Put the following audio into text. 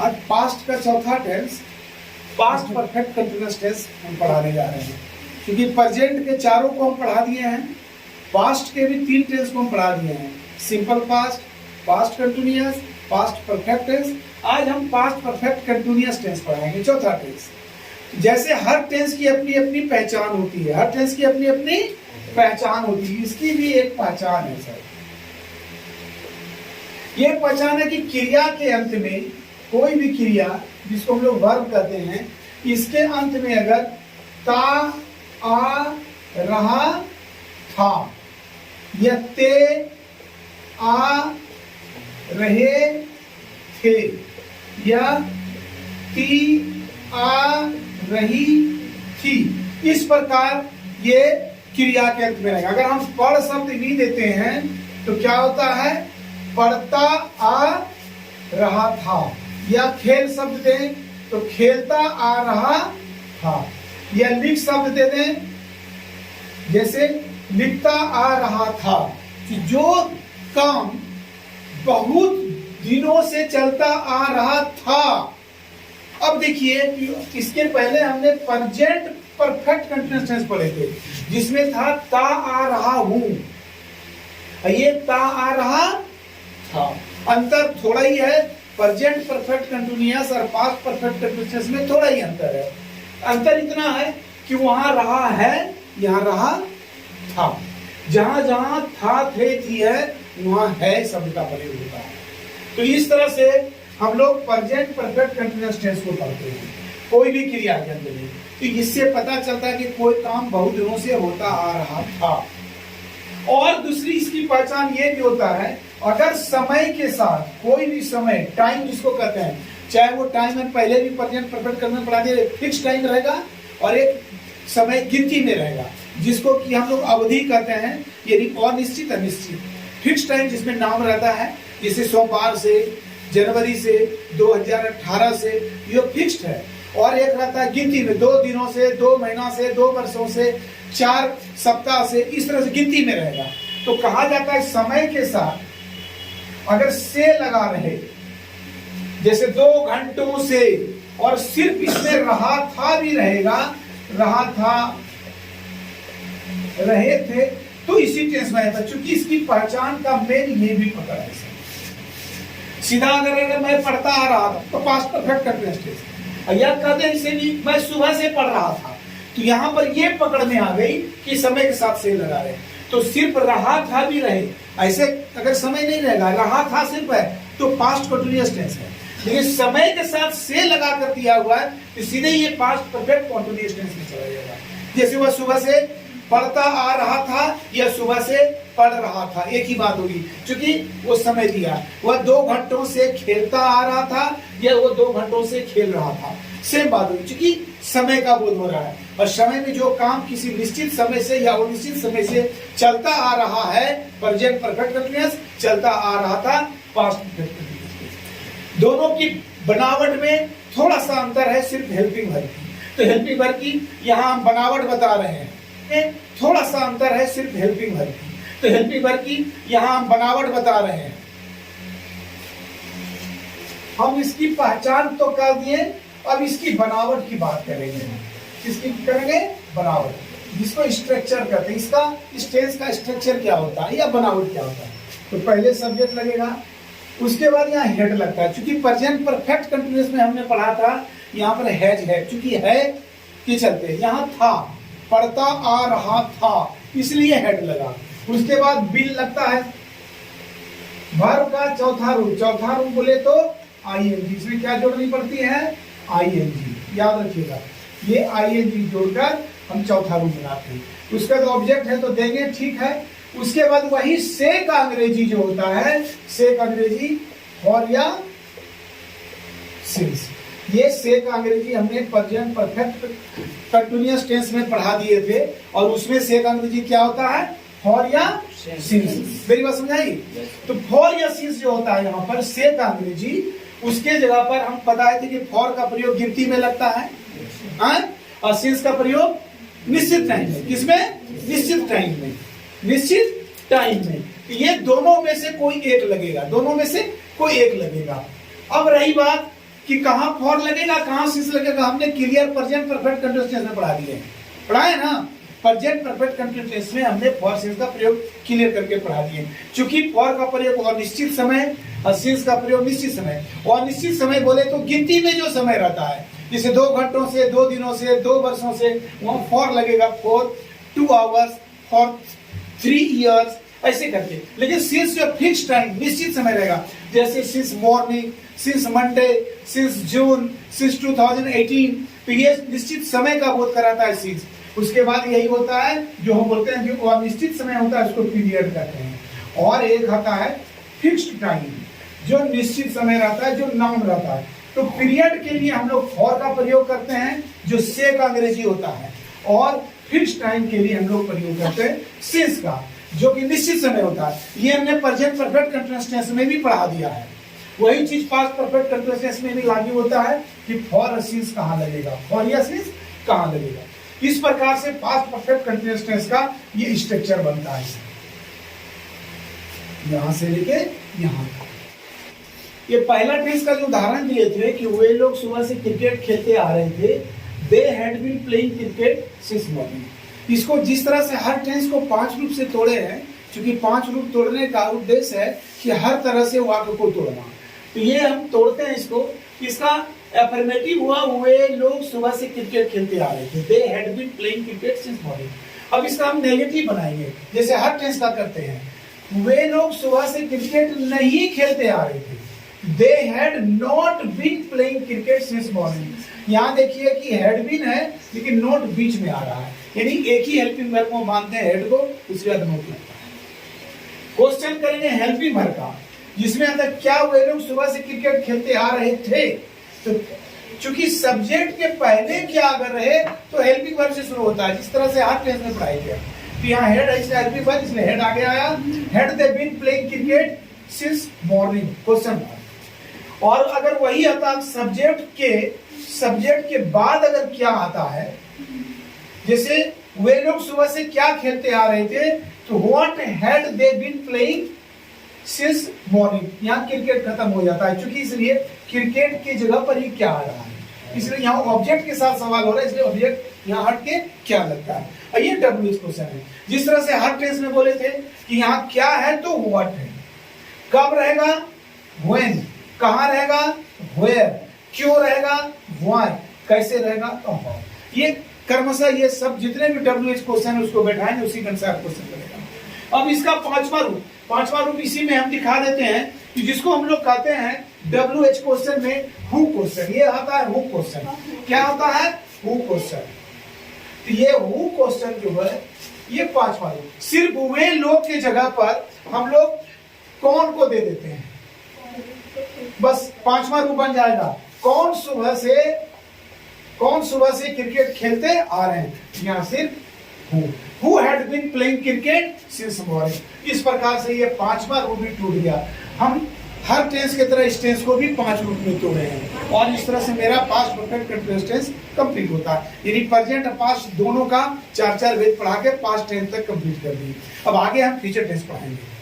आज पास्ट का चौथा tense, past perfect continuous tense हम पढ़ाने जा रहे हैं, क्योंकि प्रेजेंट के चारों को हम पढ़ा दिए हैं, पास्ट के भी 3 टेंस को हम पढ़ा दिए हैं, simple past, past continuous, past perfect tense. आज हम पास्ट परफेक्ट कंटिन्यूअस टेंस पढ़ाएंगे, चौथा टेंस। जैसे हर टेंस की अपनी अपनी पहचान होती है, हर टेंस की अपनी अपनी पहचान होती है, इसकी भी एक पहचान है सर। ये पहचान है कि क्रिया के अंत में कोई भी क्रिया जिसको हम लोग वर्ब कहते हैं, इसके अंत में अगर ता, आ, रहा, था या ते, आ, रहे, थे या ती, आ, रही, थी, इस प्रकार ये क्रिया के अंत में रहेगा। अगर हम पढ़ शब्द नहीं देते हैं तो क्या होता है, पढ़ता आ रहा था, या खेल शब्द दें तो खेलता आ रहा था, या लिख शब्द दे दें जैसे लिखता आ रहा था, कि जो काम बहुत दिनों से चलता आ रहा था। अब देखिए कि इसके पहले हमने प्रेजेंट परफेक्ट कंटिन्यूअस टेंस पढ़े थे, जिसमें था ता आ रहा हूं, ये ता आ रहा था। अंतर थोड़ा ही है, प्रेजेंट परफेक्ट कंटिन्यूअस और पास्ट परफेक्ट कंटिन्यूअस में थोड़ा ही अंतर है। अंतर इतना है कि वहां रहा है, यहां रहा था। जहां जहां था, थे, थी है, वहां है शब्द का प्रयोग होता है। तो इस तरह से हम लोग प्रेजेंट परफेक्ट कंटिन्यूअस टेंस को पढ़ते हैं कोई भी क्रिया के अंदर में। तो इससे पता चलता है कि कोई काम बहुत दिनों से होता आ रहा था। और दूसरी इसकी पहचान ये भी होता है, अगर समय के साथ कोई भी समय, टाइम जिसको कहते हैं, चाहे वो टाइम में पहले भी प्रेजेंट परफेक्ट करने पढ़ा दिया, फिक्स टाइम रहेगा और एक समय गिनती में रहेगा, जिसको कि हम लोग अवधि कहते हैं, यानी अनिश्चित अनिश्चित। फिक्स टाइम जिसमें नाम रहता है, जैसे सोमवार से, जनवरी से, 2018 से, ये फिक्स्ड है। और एक रहता है गिनती में, 2 दिनों से, 2 महीना से, 2 वर्षों से, 4 सप्ताह से, इस तरह से गिनती में रहेगा। तो कहा जाता है समय के साथ अगर से लगा रहे, जैसे 2 घंटों से, और सिर्फ इसमें रहा था भी रहेगा, रहा था, रहे थे, तो इसी टेंस में आता, चूंकि इसकी पहचान का मेन ये भी पकड़ है। सीधा अगर मैं पढ़ता आ रहा था तो पास्ट परफेक्ट कंटिन्यूअस टेंस। या कहते हैं इसे भी मैं सुबह से पढ़ रहा था, तो यहाँ पर ये पकड़ में आ गई कि समय के साथ से लगा रहे, तो सिर्फ रहा था भी रहे, ऐसे अगर समय नहीं रहेगा, रहा था सिर्फ है तो पास्ट कंटिन्यूअस टेंस है। लेकिन समय के साथ से लगा कर दिया हुआ है तो सीधे ये पास्ट परफेक्ट कंटिन्यूअस टेंस में चला जाएगा। जैसे वह सुबह से पढ़ता आ रहा था या सुबह से पढ़ रहा था, एक ही बात होगी, क्योंकि वो समय दिया। वह 2 घंटों से खेलता आ रहा था या वो 2 घंटों से खेल रहा था, सेम बात होगी, क्योंकि समय का बोध हो रहा है। और समय में जो काम किसी निश्चित समय से या अनिश्चित समय से चलता आ रहा है, प्रेजेंट परफेक्ट कंटिन्यूअस, चलता आ रहा था पास्ट परफेक्ट कंटिन्यूअस। दोनों की बनावट में थोड़ा सा अंतर है, सिर्फ हेल्पिंग वर्ब की। तो हेल्पिंग वर्ब की यहाँ हम बनावट बता रहे हैं, थोड़ा सा अंतर है सिर्फ हेल्पिंग वर्ब की। तो हेल्पिंग वर्ब की यहां हम बनावट बता रहे हैं। हम इसकी पहचान तो कर दिए, अब इसकी बनावट की बात करेंगे। किसकी करेंगे? बनावट, जिसको स्ट्रक्चर कहते हैं। इसका इस टेंस का स्ट्रक्चर क्या होता है या बनावट क्या होता है? तो पहले सब्जेक्ट लगेगा, उसके बाद यहाँ हेड लगता है। चूंकि प्रेजेंट परफेक्ट कंटिन्यूअस में हमने पढ़ा था, यहाँ पर हैज है, चूंकि है के चलते यहाँ था, पढ़ता आ रहा था, इसलिए हेड लगा। उसके बाद बिल लगता है। वर्ब का चौथा रूप बोले तो आईएनजी, इसमें क्या जोड़नी पड़ती है? आईएनजी, याद रखिएगा। ये आईएनजी जोड़कर हम चौथा रूप बनाते हैं। उसका जो ऑब्जेक्ट है तो देंगे, ठीक है। उसके बाद वही से का अंग्रेजी जो होता है, से का अंग्रेजी फॉर या सिंस। ये से का अंग्रेजी हमने प्रेजेंट परफेक्ट कंटिन्यूअस टेंस में पढ़ा दिए थे, और उसमें से का अंग्रेजी क्या होता है? फॉर या सिंस। मेरी बात समझाई? तो फॉर या सिंस जो होता है यहाँ पर से का अंग्रेजी, उसके जगह पर हम बताए थे कि फॉर का प्रयोग गिनती में लगता है, और सिंस का प्रयोग निश्चित टाइम में। किसमें? निश्चित टाइम में। निश्चित टाइम में ये दोनों में से कोई एक लगेगा, दोनों में से कोई एक लगेगा। अब रही बात कि कहाँ फॉर लगेगा, कहाँ सिंस लगेगा, हमने clear present perfect continuous tense में पढ़ा दिए, पढ़ा है ना। प्रेजेंट परफेक्ट कंटीन्यूअस टेंस में हमने फॉर सिंस का प्रयोग क्लियर करके पढ़ा दिए। चूंकि फॉर का प्रयोग अनिश्चित समय और सिंस का प्रयोग निश्चित समय, और निश्चित समय बोले तो गिनती में जो समय रहता है, जैसे 2 घंटों से, 2 दिनों से, 2 वर्षों से, वहाँ फॉर लगेगा, फॉर 2 आवर्स, फॉर 3 इयर्स, ऐसे करके। लेकिन सिंस जो फिक्स टाइम निश्चित समय रहेगा, जैसे since morning, since Monday, since June, since 2018, तो ये निश्चित समय का बोध कराता है सिंस। उसके बाद यही होता है जो हम बोलते हैं जो अनिश्चित समय होता है उसको पीरियड कहते हैं। और एक आता है फिक्स्ड टाइम, जो निश्चित समय रहता है, जो नाउन रहता है। तो पीरियड के लिए हम लोग फॉर का प्रयोग करते हैं जो से का अंग्रेजी होता है, और फिक्स्ड टाइम के लिए हम लोग प्रयोग करते हैं सिंस का, जो कि निश्चित समय होता है। ये हमने प्रेजेंट परफेक्ट कंटीन्यूअस टेंस में भी पढ़ा दिया है। वही चीज पास्ट परफेक्ट कंटीन्यूअस टेंस में भी लागू होता है कि फॉर और सिंस कहाँ लगेगा, फॉर या सिंस कहाँ लगेगा। इस प्रकार से पास्ट परफेक्ट कंटीन्यूअस टेंस का ये स्ट्रक्चर बनता है, यहां से लेके यहां। ये पहला टेंस का जो उदाहरण दिए थे कि वे लोग सुबह से क्रिकेट खेलते आ रहे थे, they had been playing cricket since morning. इसको जिस तरह से हर टेंस को 5 रूप से तोड़े हैं, क्योंकि 5 रूप तोड़ने का उद्देश्य है कि हर तरह से वाक्य को तोड़ना, तो ये हम तोड़ते हैं इसको। इसका अफर्मेटिव हुआ वे लोग सुबह से क्रिकेट खेलते आ रहे थे, they had been playing cricket since morning. अब इसका हम नेगेटिव बनाएंगे जैसे हर टेंस का करते हैं, वे लोग सुबह से क्रिकेट नहीं खेलते आ रहे थे, they had not been playing cricket since morning. यहाँ देखिए कि हैड बीन है लेकिन नॉट बीच में आ रहा है, यानी एक ही हेल्पिंग वर्ब को मानते हैं हेड को, उसके बाद नोट लगता है। क्वेश्चन करेंगे हेल्पिंग वर्ब का, जिसमें आता क्या वे लोग सुबह से क्रिकेट खेलते आ रहे थे। तो चूंकि सब्जेक्ट के पहले क्या अगर रहे तो हेल्पिंग वर्ब से शुरू होता है, जिस तरह से हर टेंस में पढ़ाई गया। तो यहाँ हेड है इसलिए हेल्पिंग वर्ब, इसलिए हेड आगे आया, had they been playing cricket since morning, question mark. और अगर वही आता सब्जेक्ट के बाद अगर क्या आता है, जैसे वे लोग सुबह से क्या खेलते आ रहे थे, तो what had they been playing since morning. यहाँ क्रिकेट खत्म हो जाता है, क्योंकि इसलिए क्रिकेट की जगह पर ही क्या आ रहा है, इसलिए यहाँ ऑब्जेक्ट के साथ सवाल हो रहा है, इसलिए ऑब्जेक्ट यहाँ हट के क्या लगता है। और ये डब्ल्यूएच क्वेश्चन है। जिस तरह से हर टेंस में बोले थे कि यहाँ क्या है तो व्हाट है, कब रहेगा व्हेन, कहाँ रहेगा वेयर, क्यों रहेगा व्हाई, कैसे रहेगा तो हाउ। ये क्रमशः ये सब जितने भी डब्ल्यूएच क्वेश्चन है उसको बैठाएंगे, उसी के अनुसार क्वेश्चन बनेगा। अब इसका पांचवा रूप इसी में हम दिखा देते हैं कि जिसको हम लोग कहते हैं डब्ल्यूएच क्वेश्चन में हु क्वेश्चन। ये आता है हु क्वेश्चन। क्या होता है हु क्वेश्चन। तो ये हु क्वेश्चन जो है ये पांचवा रूप, सिर्फ वे लोग के जगह पर हम लोग कौन को दे देते हैं, बस पांचवा रूप बन जाएगा। कौन सुबह से क्रिकेट खेलते आ रहे हैं, यहाँ सिर्फ who had been playing cricket since morning. इस प्रकार से ये पांचवा रूप भी टूट गया। हम हर टेंस की तरह इस टेंस को भी 5 रूप में तोड़े हैं, और इस तरह से मेरा past perfect continuous tense complete होता है। यानी प्रेजेंट और पास्ट दोनों का 4-4 वेद पढ़ा के पास्ट टेंस तक कंप्लीट कर दिए। अब आगे हम फ्यूचर टेंस पढ़ाएंगे।